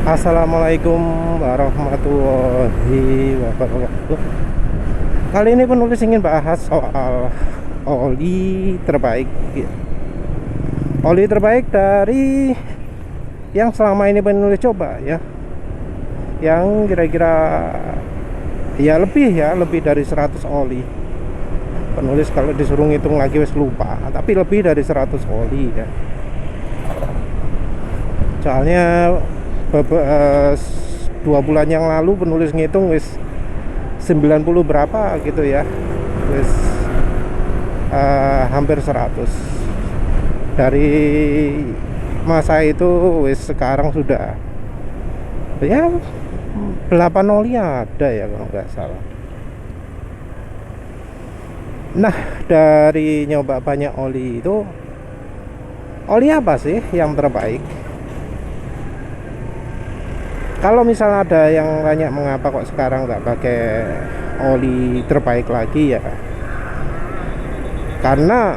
Assalamualaikum warahmatullahi wabarakatuh. Kali ini penulis ingin bahas soal oli terbaik. Oli terbaik dari yang selama ini penulis coba ya. Yang kira-kira lebih dari 100 oli. Penulis kalau disuruh ngitung lagi wis lupa, tapi lebih dari 100 oli ya. Soalnya 2 bulan yang lalu penulis ngitung wis 90 berapa gitu ya, wis hampir 100 dari masa itu. Wis sekarang sudah ya 8 oli ada ya kalau nggak salah. Nah, dari nyoba banyak oli itu, oli apa sih yang terbaik? Kalau misalnya ada yang tanya mengapa kok sekarang nggak pakai oli terbaik lagi, ya karena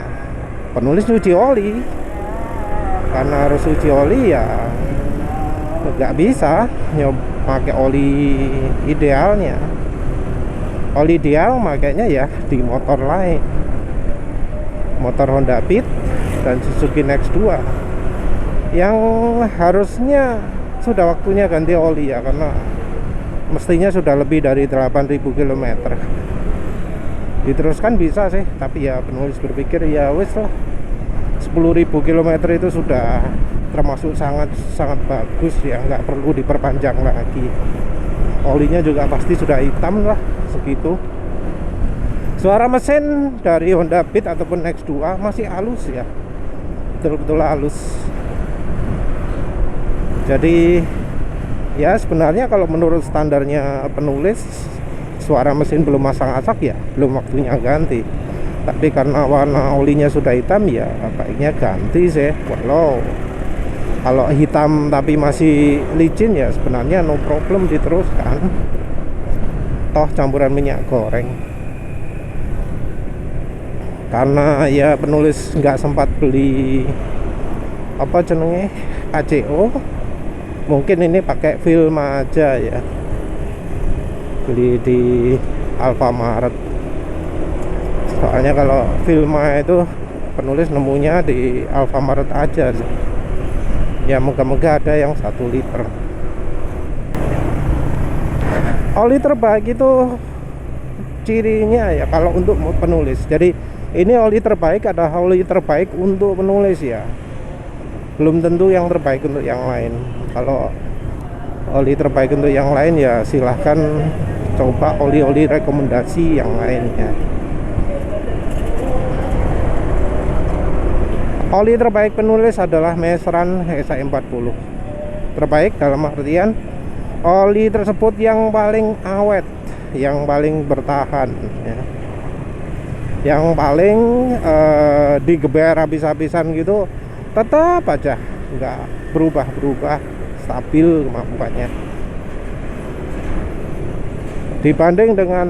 penulis uji oli. Karena harus uji oli ya nggak bisa pakai oli idealnya. Oli ideal makanya ya di motor lain, motor Honda Beat dan Suzuki Next 2 yang harusnya sudah waktunya ganti oli ya, karena mestinya sudah lebih dari 8.000 km. Diteruskan bisa sih, tapi ya penulis berpikir ya wis lah, 10.000 km itu sudah termasuk sangat bagus ya, nggak perlu diperpanjang lagi. Olinya juga pasti sudah hitam lah segitu. Suara mesin dari Honda Beat ataupun Next 2 masih halus ya, betul-betul halus. Jadi ya sebenarnya kalau menurut standarnya penulis, suara mesin belum masang-asak ya belum waktunya ganti. Tapi karena warna olinya sudah hitam ya baiknya ganti sih. Walau kalau hitam tapi masih licin ya sebenarnya no problem diteruskan, toh campuran minyak goreng. Karena ya penulis nggak sempat beli apa jenenge KCO, mungkin ini pakai film aja ya, beli di Alfamart. Soalnya kalau Filma itu penulis nemunya di Alfamart aja sih. Ya moga-moga ada yang 1 liter. Oli terbaik itu cirinya ya kalau untuk penulis. Jadi ini oli terbaik adalah oli terbaik untuk penulis ya, belum tentu yang terbaik untuk yang lain. Kalau oli terbaik untuk yang lain ya silahkan coba oli-oli rekomendasi yang lainnya. Oli terbaik penulis adalah Mesran SA40. Terbaik dalam artian oli tersebut yang paling awet, yang paling bertahan ya, yang paling digeber habis-habisan gitu, tetap aja nggak berubah-berubah, stabil kemampuannya. Dibanding dengan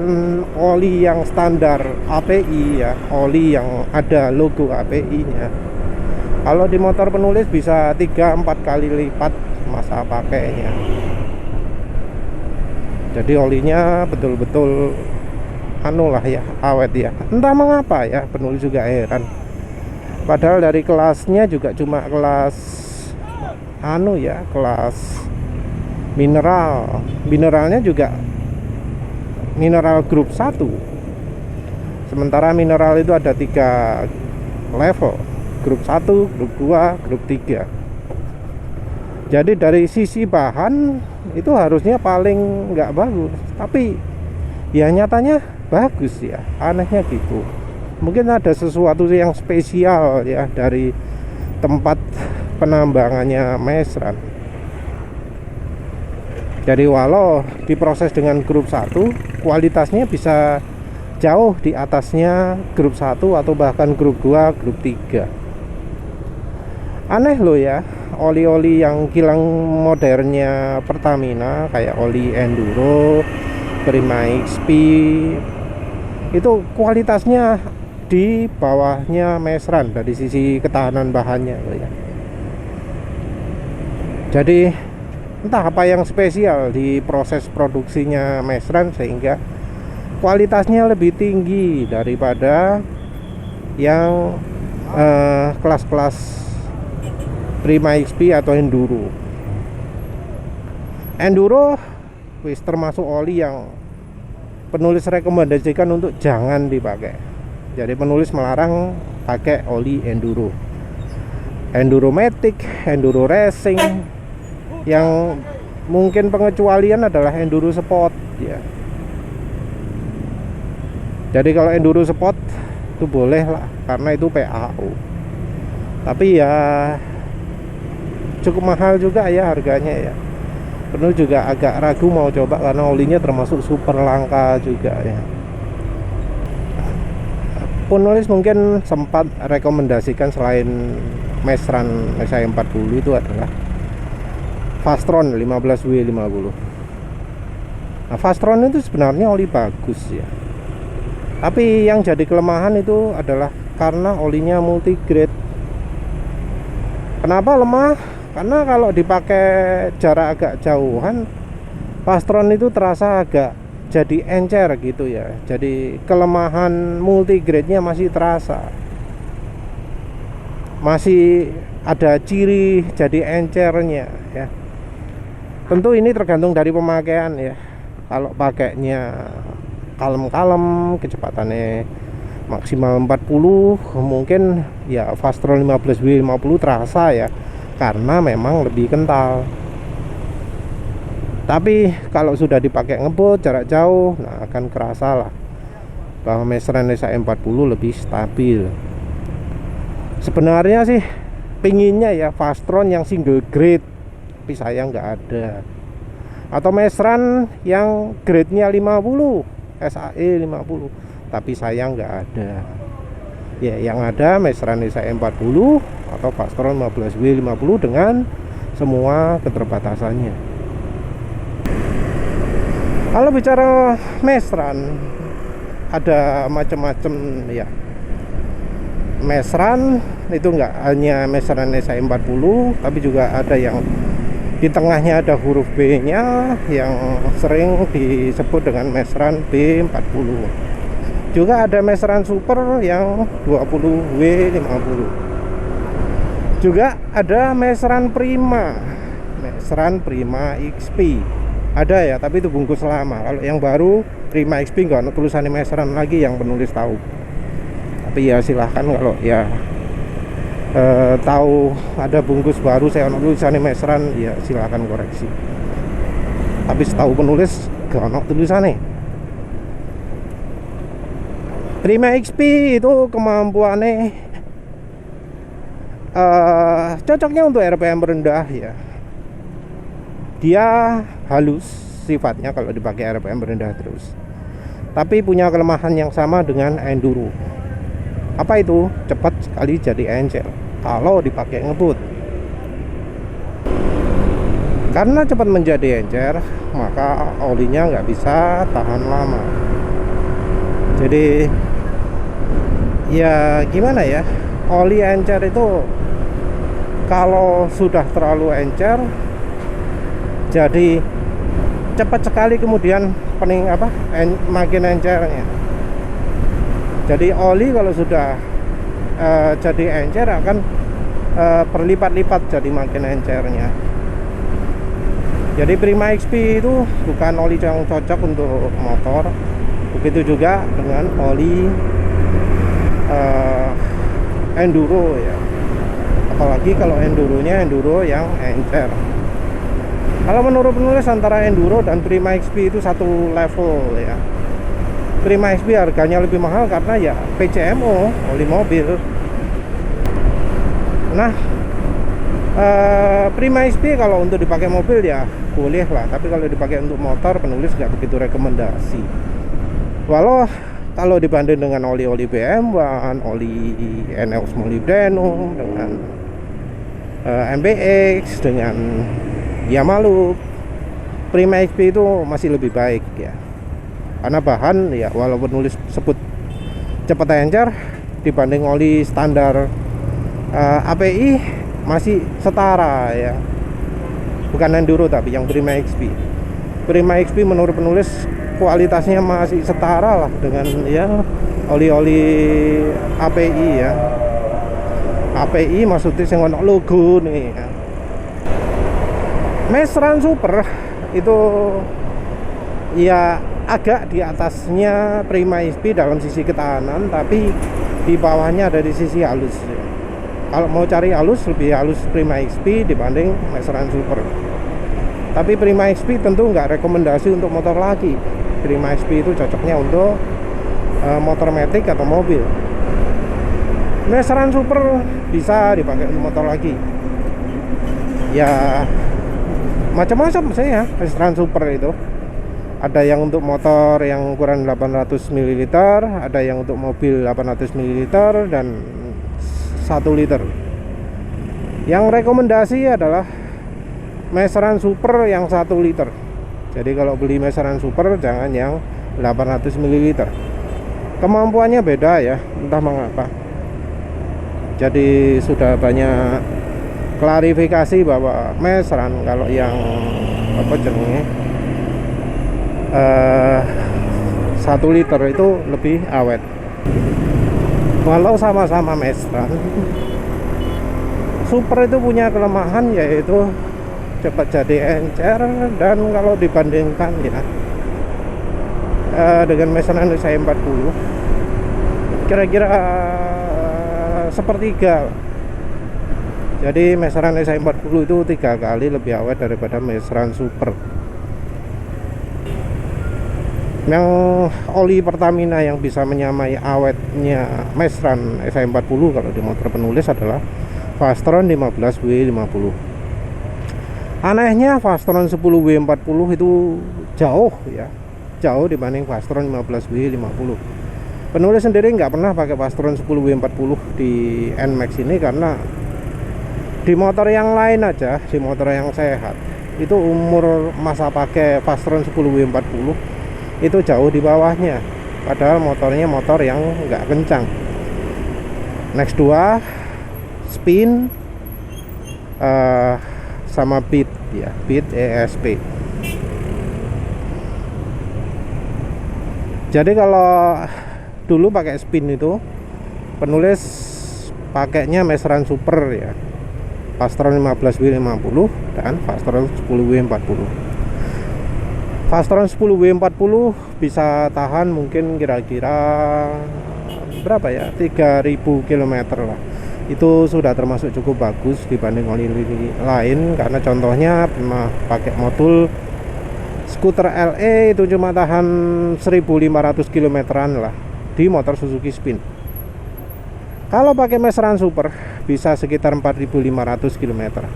oli yang standar API ya, oli yang ada logo API-nya. Kalau di motor penulis bisa 3-4 kali lipat masa pakainya. Jadi olinya betul-betul lah ya, awet ya. Entah mengapa ya, penulis juga heran. Padahal dari kelasnya juga cuma kelas kelas mineral. Mineralnya juga mineral grup 1. Sementara mineral itu ada 3 level, grup 1, grup 2, grup 3. Jadi dari sisi bahan itu harusnya paling nggak bagus, tapi ya nyatanya bagus ya, anehnya gitu. Mungkin ada sesuatu yang spesial ya dari tempat penambangannya Mesran. Jadi walau diproses dengan grup 1, kualitasnya bisa jauh di atasnya grup 1 atau bahkan grup 2, grup 3. Aneh loh ya, oli-oli yang kilang modernnya Pertamina kayak oli Enduro, Prima XP itu kualitasnya di bawahnya Mesran dari sisi ketahanan bahannya loh ya. Jadi entah apa yang spesial di proses produksinya Mesran sehingga kualitasnya lebih tinggi daripada yang kelas-kelas Prima XP atau Enduro. Enduro wis termasuk oli yang penulis rekomendasikan untuk jangan dipakai. Jadi penulis melarang pakai oli Enduro. Enduromatic, Enduro Racing. Yang mungkin pengecualian adalah Enduro Sport ya. Jadi kalau Enduro Sport itu boleh lah karena itu PAU. Tapi ya cukup mahal juga ya harganya ya. Penuh juga agak ragu mau coba karena olinya termasuk super langka juga ya. Penulis mungkin sempat rekomendasikan selain Mesran SI40 itu adalah Fastron 15W50. Nah, Fastron itu sebenarnya oli bagus ya. Tapi yang jadi kelemahan itu adalah karena olinya multigrade. Kenapa lemah? Karena kalau dipakai jarak agak jauhan, Fastron itu terasa agak jadi encer gitu ya. Jadi kelemahan multigrade-nya masih terasa. Masih ada ciri jadi encernya ya. Tentu ini tergantung dari pemakaian ya. Kalau pakainya kalem-kalem, kecepatannya maksimal 40, mungkin ya Fastron 15W50 terasa ya, karena memang lebih kental. Tapi kalau sudah dipakai ngebut jarak jauh, nah akan kerasa lah bahwa Mesran SI40 lebih stabil. Sebenarnya sih pinginnya ya Fastron yang single grade, tapi sayang nggak ada. Atau Mesran yang grade-nya 50, SAE 50, tapi sayang nggak ada. Ya, yang ada Mesran SI40 atau Fastron 15W50 dengan semua keterbatasannya. Kalau bicara Mesran, ada macam-macam ya. Mesran itu nggak hanya Mesran SI40, tapi juga ada yang di tengahnya ada huruf B-nya yang sering disebut dengan Mesran B40. Juga ada Mesran Super yang 20W50. Juga ada Mesran Prima, Mesran Prima XP. Ada ya, tapi itu bungkus lama. Kalau yang baru Prima XP nggak ada tulisan Mesran lagi yang penulis tahu. Tapi ya silahkan kalau ya tahu ada bungkus baru saya tulisannya Mesran, ya silahkan koreksi. Tapi setahu penulis gak ada tulisannya. Prima XP itu kemampuannya cocoknya untuk RPM rendah ya. Dia halus sifatnya kalau dipakai RPM rendah terus. Tapi punya kelemahan yang sama dengan Enduro. Apa itu? Cepat sekali jadi encer kalau dipakai ngebut. Karena cepat menjadi encer, maka olinya nggak bisa tahan lama. Jadi ya gimana ya, oli encer itu kalau sudah terlalu encer, jadi cepat sekali kemudian makin encernya. Jadi oli kalau sudah jadi encer akan berlipat-lipat jadi makin encernya. Jadi Prima XP itu bukan oli yang cocok untuk motor. Begitu juga dengan oli enduro ya. Apalagi kalau enduronya enduro yang encer. Kalau menurut penulis antara enduro dan Prima XP itu satu level ya. Prima XP harganya lebih mahal karena ya PCMO, oli mobil. Nah, Prima XP kalau untuk dipakai mobil ya boleh lah, tapi kalau dipakai untuk motor penulis nggak begitu rekomendasi. Walau kalau dibanding dengan oli-oli BMW, oli NEOS molybdenum, dengan MBX, dengan Yamaha, Prima XP itu masih lebih baik ya. Karena bahan ya walaupun nulis sebut cepat encer dibanding oli standar API masih setara ya. bukan Enduro tapi yang Prima XP. Prima XP menurut penulis kualitasnya masih setara lah dengan ya oli-oli API ya. API maksudnya yang ono logo nih ya. Mesran Super itu ya agak di atasnya Prima XP dalam sisi ketahanan, tapi di bawahnya ada di sisi halus ya. Kalau mau cari halus, lebih halus Prima XP dibanding Mesran Super. Tapi Prima XP tentu nggak rekomendasi untuk motor laki. Prima XP itu cocoknya untuk motor matic atau mobil. Mesran Super bisa dipakai untuk motor laki. Ya macam-macam sih ya Mesran Super itu. Ada yang untuk motor yang ukuran 800 ml, ada yang untuk mobil 800 ml dan 1 liter. Yang rekomendasi adalah Mesran Super yang 1 liter. Jadi kalau beli Mesran Super jangan yang 800 ml. Kemampuannya beda ya, entah mengapa. Jadi sudah banyak klarifikasi bahwa Mesran kalau yang apa jenenge 1 liter itu lebih awet. Walau sama-sama Mesran, Super itu punya kelemahan yaitu cepat jadi encer, dan kalau dibandingkan ya dengan Mesran SI 40 kira-kira sepertiga. Jadi Mesran SI 40 itu 3 kali lebih awet daripada Mesran Super. Yang oli Pertamina yang bisa menyamai awetnya Mesran SI 40 kalau di motor penulis adalah Fastron 15W50. Anehnya Fastron 10W40 itu jauh ya, jauh dibanding Fastron 15W50. Penulis sendiri nggak pernah pakai Fastron 10W40 di NMAX ini karena di motor yang lain aja, di motor yang sehat itu umur masa pakai Fastron 10W40 itu jauh di bawahnya, padahal motornya motor yang nggak kencang. Next 2 spin sama beat ya, beat ESP. Jadi kalau dulu pakai spin itu penulis pakainya Mesran Super ya, Fastron 15W50 dan Fastron 10W40. Fastron 10W40 bisa tahan mungkin kira-kira berapa ya, 3000 km lah. Itu sudah termasuk cukup bagus dibanding oli lain, karena contohnya pernah pakai modul skuter LE itu cuma tahan 1500 km-an lah di motor Suzuki Spin. Kalau pakai Mesran Super bisa sekitar 4500 km.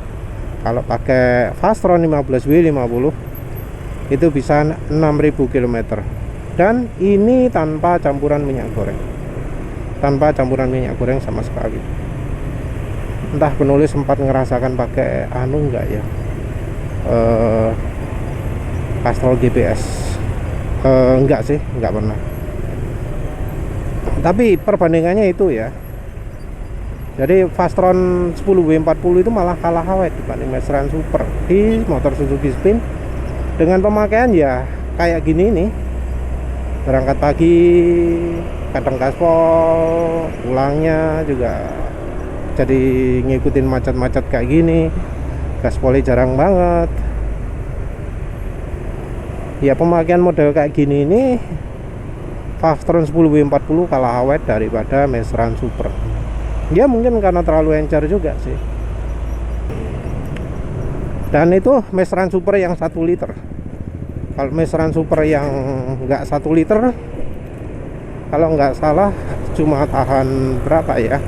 Kalau pakai Fastron 15W50 itu bisa 6000 km, dan ini tanpa campuran minyak goreng, tanpa campuran minyak goreng sama sekali. Entah penulis sempat ngerasakan pakai anu enggak ya, Castrol GPS. Enggak sih, enggak pernah. Tapi perbandingannya itu ya, jadi Fastron 10W40 itu malah kalah awet dibanding Mesran Super di motor Suzuki Spin. Dengan pemakaian ya kayak gini nih, berangkat pagi kadang gaspol, pulangnya juga jadi ngikutin macet-macet kayak gini, gaspolnya jarang banget ya. Pemakaian model kayak gini ini Fastron 10W40 kalah awet daripada Mesran Super. Ya mungkin karena terlalu encer juga sih. Dan itu Mesran Super yang 1 liter. Kalau Mesran Super yang nggak 1 liter, kalau nggak salah cuma tahan berapa ya,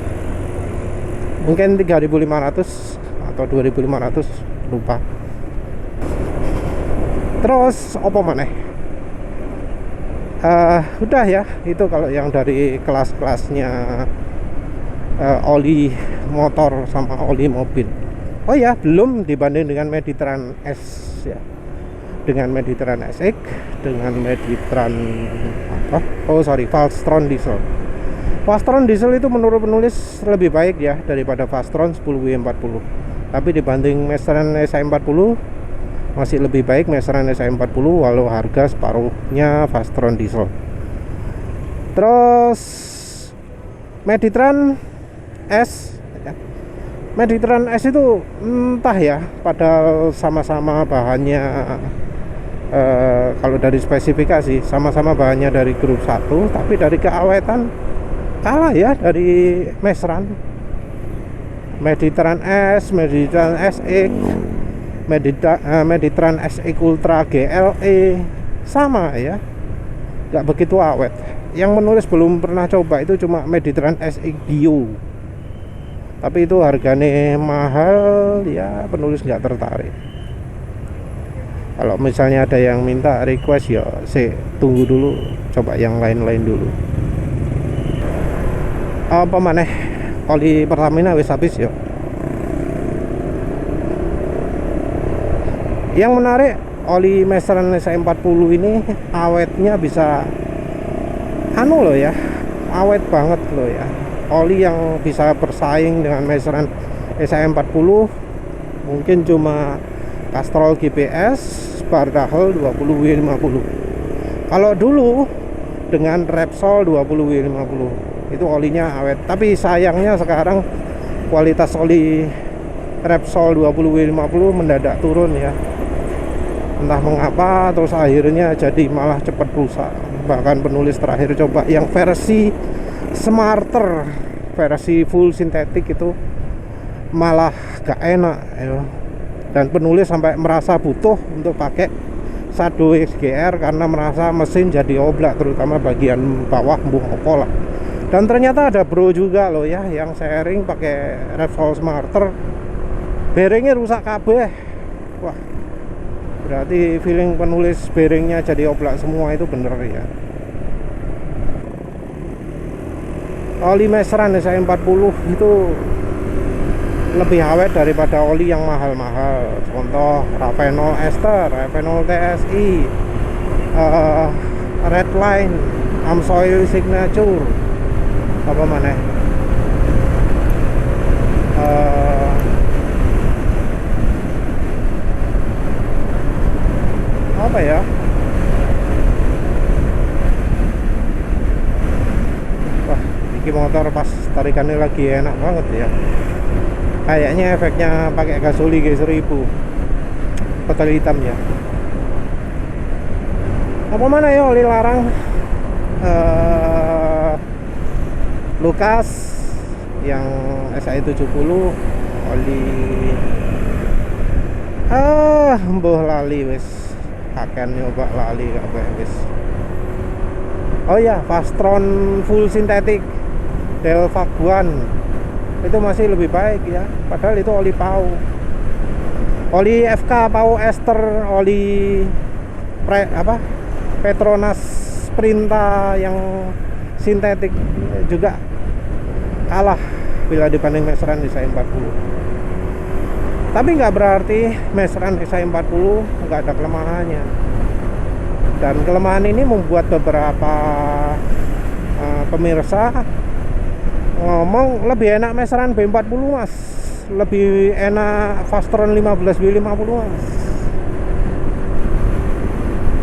mungkin 3500 atau 2500, lupa. Terus apa maneh, udah ya, itu kalau yang dari kelas-kelasnya oli motor sama oli mobil. Oh ya, belum dibanding dengan Mediterranean S ya, dengan Mediterranean SX, dengan Mediterranean apa? Oh sorry, Fastron Diesel. Fastron Diesel itu menurut penulis lebih baik ya daripada Fastron 10W40. Tapi dibanding Mesran SI 40 masih lebih baik Masteran SI40 walau harga separuhnya Fastron diesel. Terus Meditran S ya. Meditran S itu entah ya, padahal sama-sama bahannya kalau dari spesifikasi sama-sama bahannya dari grup 1, tapi dari keawetan kalah ya dari Masteran. Meditran S, Meditran SX, Meditran SX Ultra GLE sama ya, nggak begitu awet. Yang menulis belum pernah coba itu cuma Meditran SX Dio, tapi itu harganya mahal ya, penulis nggak tertarik. Kalau misalnya ada yang minta request ya saya tunggu dulu, coba yang lain-lain dulu. Apa maneh, oli Pertamina wis habis ya. Yang menarik, oli Masteran SI40 ini awetnya bisa anu loh ya, awet banget loh ya. Oli yang bisa bersaing dengan Masteran SI40 mungkin cuma Castrol GPS Bardahel 20W50. Kalau dulu dengan Repsol 20W50 itu olinya awet, tapi sayangnya sekarang kualitas oli Repsol 20W50 mendadak turun ya, entah mengapa, terus akhirnya jadi malah cepat rusak. Bahkan penulis terakhir coba yang versi Smarter, versi full sintetik itu malah gak enak ya. Dan penulis sampai merasa butuh untuk pakai Shadow XGR karena merasa mesin jadi oblak, terutama bagian bawah buang opo lah. Dan ternyata ada bro juga loh ya yang sharing pakai Repsol Smarter, bearingnya rusak kabeh. Wah, berarti feeling penulis bearingnya jadi oblak semua itu bener ya. Oli Masteran SI40 itu lebih awet daripada oli yang mahal-mahal. Contoh Ravenol Ester, Ravenol TSI, Redline, Amsoil Signature, apa mana? Apa ya? Wah, ini motor pas tarikannya lagi enak banget ya. Kayaknya efeknya pakai gasoli G1000 petal hitam ya. Apa mana ya oli larang? Lukas yang SI70 oli mbuh lali wis, akan nyoba lali kabeh wis. Oh ya, Fastron full sintetik Delvac One itu masih lebih baik ya, padahal itu oli PAU, oli FK PAU Ester, oli Petronas Sprinta yang sintetik juga kalah bila dibanding Masteran SI40. Tapi nggak berarti Masteran SI40 nggak ada kelemahannya, dan kelemahan ini membuat beberapa pemirsa ngomong lebih enak Masteran B40 mas, lebih enak Fastron 15W50 mas.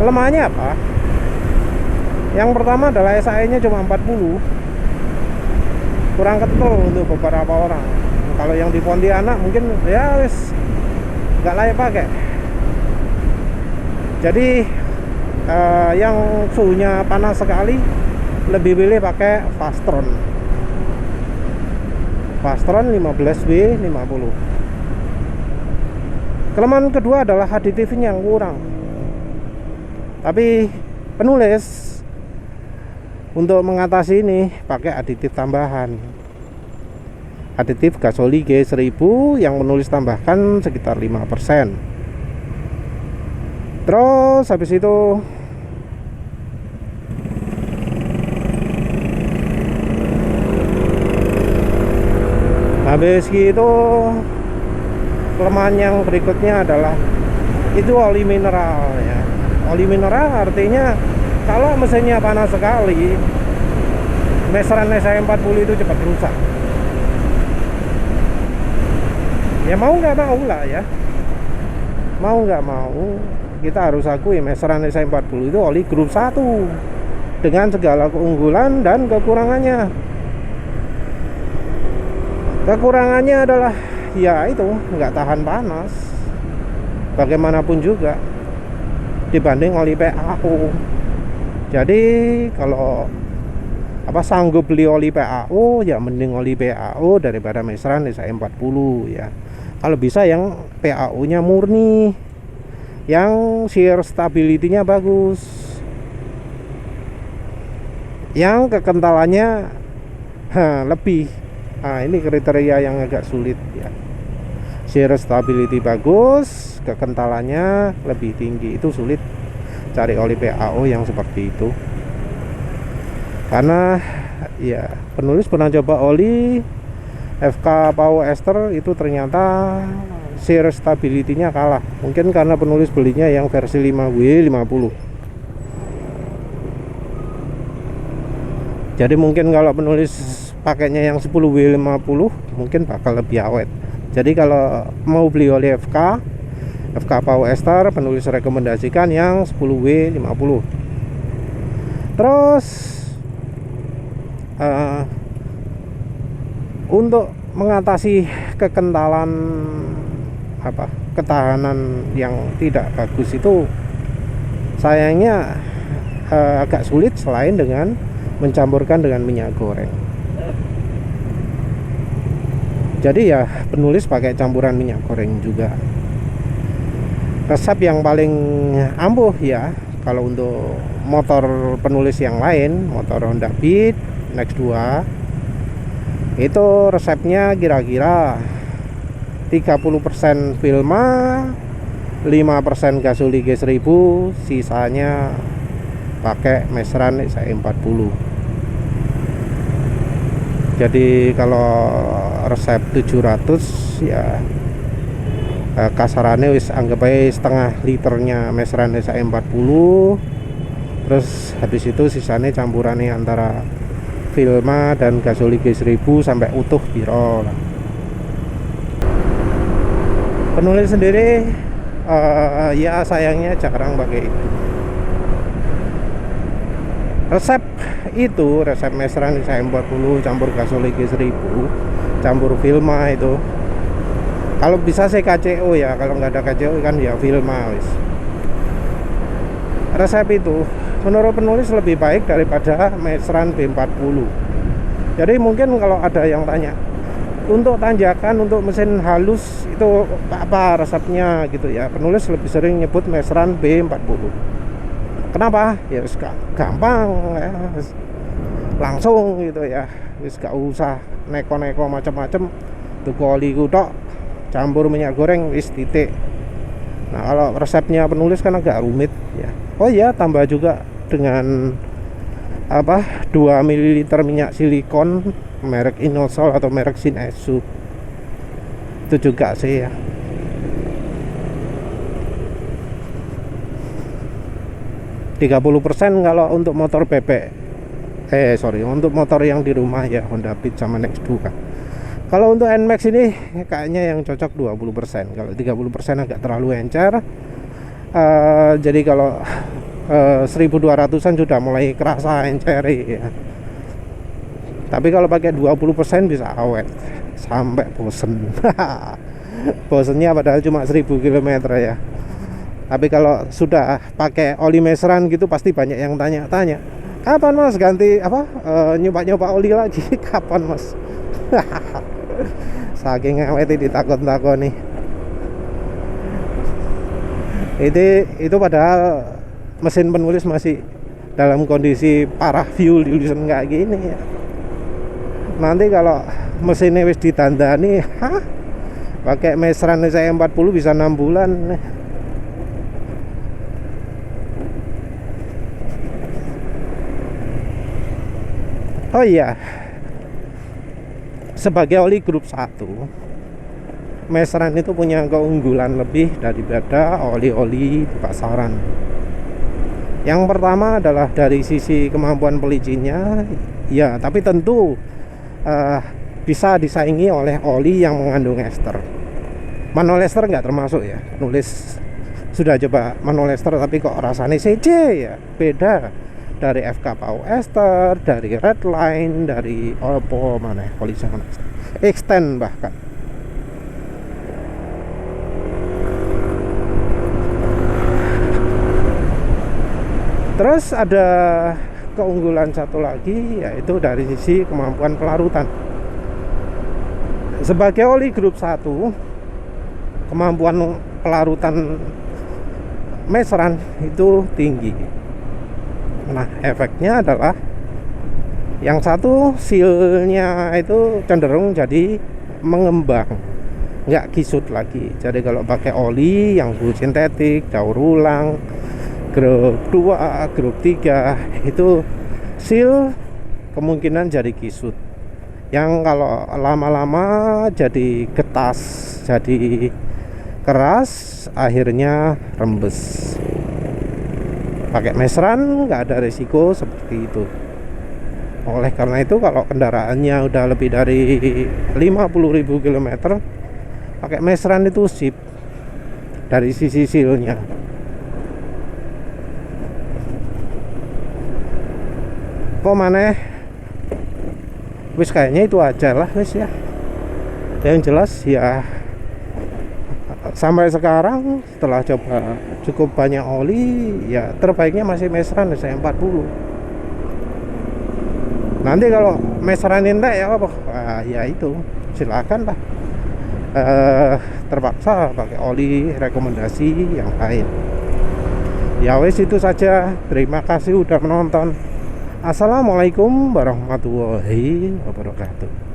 Kelemahannya apa? Yang pertama adalah SAE nya cuma 40, kurang kental untuk beberapa orang. Kalau yang di Pontianak mungkin ya wis nggak layak pakai. Jadi yang suhunya panas sekali lebih pilih pakai Fastron 15W50. Kelemahan kedua adalah aditifnya yang kurang. Tapi penulis untuk mengatasi ini pakai aditif tambahan, aditif gasoli G1000 yang menulis tambahkan sekitar 5%. Terus habis itu kelemahan yang berikutnya adalah itu oli mineral ya. Oli mineral artinya kalau mesinnya panas sekali, Masteran SI40 itu cepat rusak. Ya mau nggak mau lah ya, mau nggak mau kita harus akui Mestran SI40 itu oli grup 1 dengan segala keunggulan dan kekurangannya. Kekurangannya adalah ya itu nggak tahan panas bagaimanapun juga dibanding oli PAO. Jadi kalau sanggup beli oli PAO ya mending oli PAO daripada Mestran SI40 ya. Kalau bisa yang PAO nya murni, yang shear stability-nya bagus, yang kekentalannya lebih. Nah ini kriteria yang agak sulit ya. Shear stability bagus, kekentalannya lebih tinggi, itu sulit cari oli PAO yang seperti itu. Karena ya penulis pernah coba oli FK PAO ester itu ternyata shear stability-nya kalah. Mungkin karena penulis belinya yang versi 5W50. Jadi mungkin kalau penulis pakainya yang 10W50 mungkin bakal lebih awet. Jadi kalau mau beli oli FK PAO ester, penulis rekomendasikan yang 10W50. Terus untuk mengatasi kekentalan ketahanan yang tidak bagus itu sayangnya agak sulit selain dengan mencampurkan dengan minyak goreng. Jadi ya penulis pakai campuran minyak goreng juga. Resep yang paling ampuh ya kalau untuk motor penulis yang lain, motor Honda Beat Next 2 itu resepnya kira-kira 30% Vilma, 5% Gasoli G1000, sisanya pakai Mestran SI40. Jadi kalau resep 700 ya kasarannya wis anggap aja setengah liternya Mestran SI40. Terus habis itu sisanya campurannya antara Vilma dan Gasoli G1000 sampai utuh piro lah. Penulis sendiri ya sayangnya jarang pakai itu. Resep Mestran SI40 campur Gasoli G1000 campur Vilma itu kalau bisa saya KCO ya, kalau nggak ada KCO kan ya Vilma wis. Resep itu menurut penulis lebih baik daripada Mestran B40. Jadi mungkin kalau ada yang tanya untuk tanjakan, untuk mesin halus itu apa resepnya gitu ya, penulis lebih sering nyebut Mestran B40. Kenapa? Ya gampang ya, langsung gitu ya, wis gak usah neko-neko macam-macam, tuku oli kutok campur minyak goreng wis titik. Nah kalau resepnya penulis kan agak rumit ya. Oh iya, tambah juga dengan 2 ml minyak silikon merek Inosol atau merek Shin-Etsu. Itu juga sih ya. %30 kalau untuk motor bebek. Untuk motor yang di rumah ya, Honda Beat sama Next 2. Kalau untuk NMAX ini kayaknya yang cocok 20%. Kalau 30% agak terlalu encer. Jadi kalau 1200-an sudah mulai kerasa encer ya. Tapi kalau pakai 20% bisa awet sampai bosen. Bosennya padahal cuma 1000 km ya. Tapi kalau sudah pakai oli Mestran gitu pasti banyak yang tanya-tanya, kapan mas ganti nyoba-nyoba oli lagi? Kapan mas? Saking awet ditakon-takon nih. Itu padahal mesin penulis masih dalam kondisi parah fuel dilution kayak gini ya. Nanti kalau mesinnya wis ditandani, pakai Mestran SI40 bisa 6 bulan. Oh iya, sebagai oli grup 1 Mestran itu punya keunggulan lebih daripada oli-oli di pasaran. Yang pertama adalah dari sisi kemampuan pelicinnya ya, tapi tentu bisa disaingi oleh oli yang mengandung ester. Manol ester nggak termasuk ya, nulis sudah coba manolester tapi kok rasanya CJ ya, beda dari FK Pau Ester, dari Redline, dari Oppo mana polisi mana extend bahkan. Terus ada keunggulan satu lagi, yaitu dari sisi kemampuan pelarutan. Sebagai oli grup 1, kemampuan pelarutan meseran itu tinggi. Nah, efeknya adalah yang satu sealnya itu cenderung jadi mengembang, nggak kisut lagi. Jadi kalau pakai oli yang full sintetik, daur ulang, grup 2, grup 3 itu seal kemungkinan jadi kisut. Yang kalau lama-lama jadi getas, jadi keras, akhirnya rembes. Pakai meseran nggak ada resiko seperti itu. Oleh karena itu kalau kendaraannya udah lebih dari 50.000 km, pakai meseran itu sip dari sisi sealnya. Kok maneh wis kayaknya itu aja lah wis ya. Yang jelas ya sampai sekarang setelah coba cukup banyak oli ya terbaiknya masih meseran saya 40. Nanti kalau meseran enggak ya apa? Ya itu silakan lah. Terpaksa pakai oli rekomendasi yang lain. Ya wis itu saja. Terima kasih udah menonton. Assalamualaikum warahmatullahi wabarakatuh.